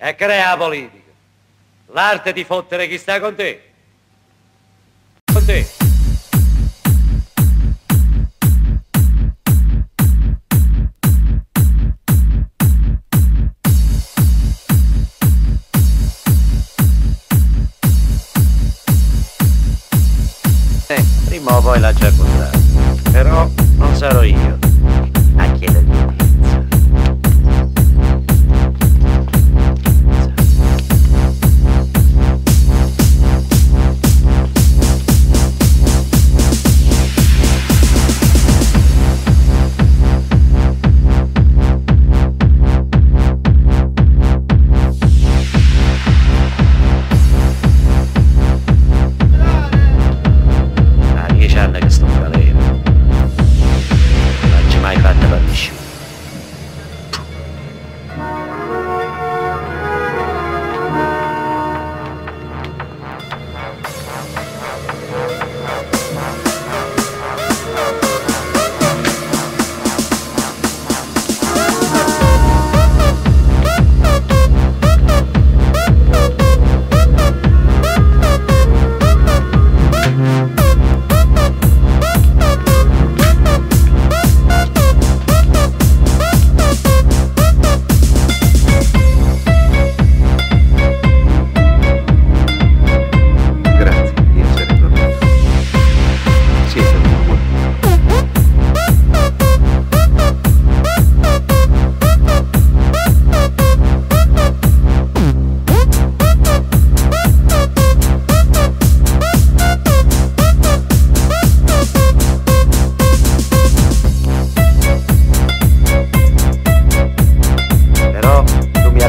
e crea la politica. L'arte di fottere chi sta con te. Con te. Prima o poi la già contato. Però non sarò io a chiedergli udienza. Che sto in galera, non c'è mai fatta per nessuno.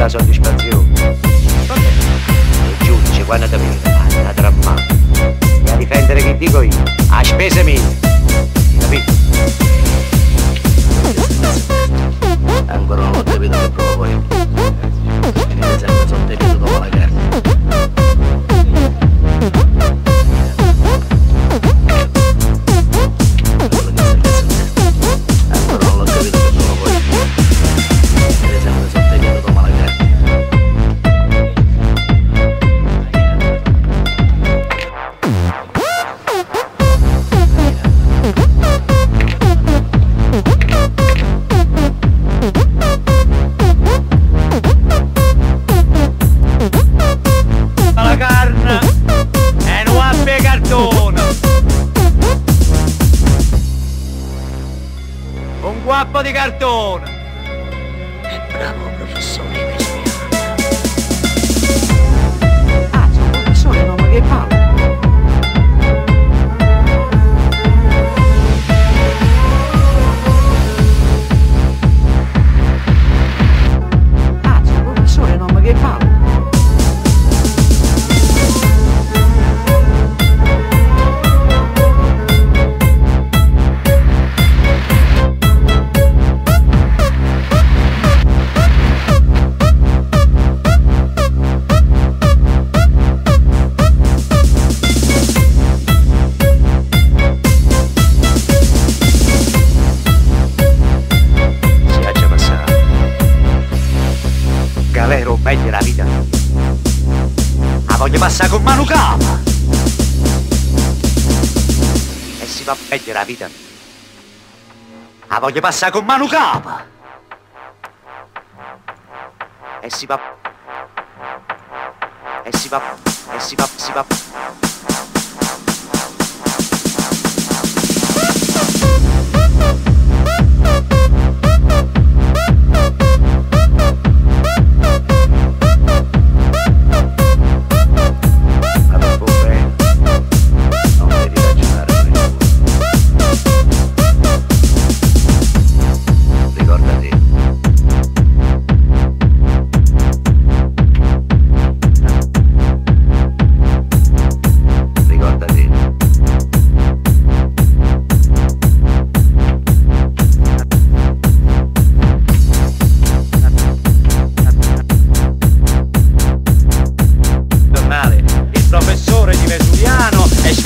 Soddisfazione. Il giudice quando ti vede a drammare e a difendere che dico io a spese mie, capito? Ancora non ho capito che provo io. Venite sempre sottenuto dopo la carta. Un guappo di cartone! È bravo professore Vesuviano! Ah, c'è un professore, non mi che parla! Ah, c'è un professore, non mi che parla! Galero meglio la vita. La voglio passare con mano capa. E si fa meglio la vita. La voglio passare con mano capa. E si va. E si va. E si va. Si va.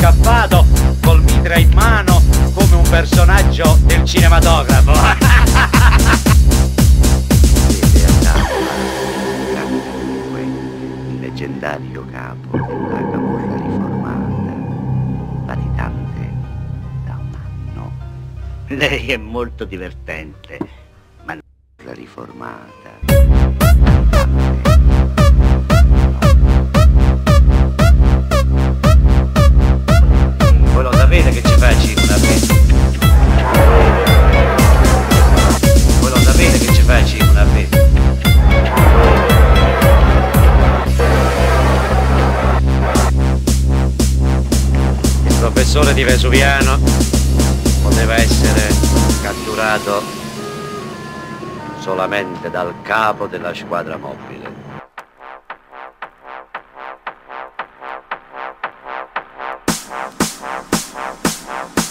Scappato col mitra in mano come un personaggio del cinematografo. leggendario capo della camorra riformata, latitante da un anno. Lei è molto divertente, ma La riformata. Voi lo sapete che ci facci una festa? Voi lo sapete che ci facci una festa? Il professore di Vesuviano poteva essere catturato solamente dal capo della squadra mobile.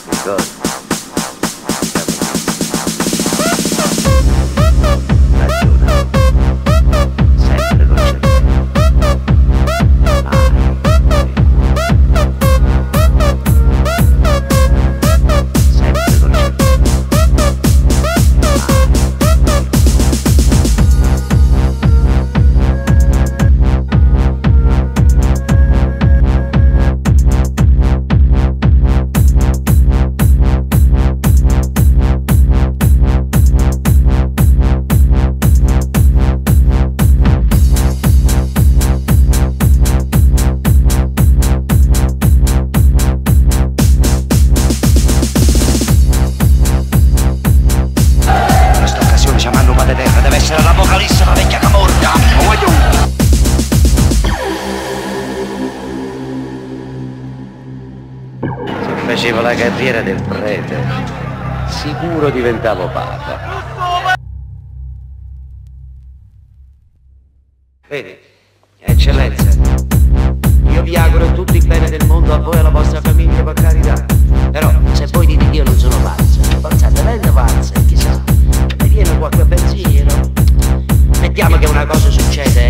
Ricordi? Ragiona. Sempre con certezza. Sempre con certezza. Facevo la carriera del prete, sicuro diventavo papa. Vedi, eccellenza, io vi auguro tutto il bene del mondo a voi e alla vostra famiglia, per carità. Però, se voi dite che io non sono pazzo, pensate, lei pazzo, chissà, mi viene qualche pensiero. Mettiamo che una cosa succede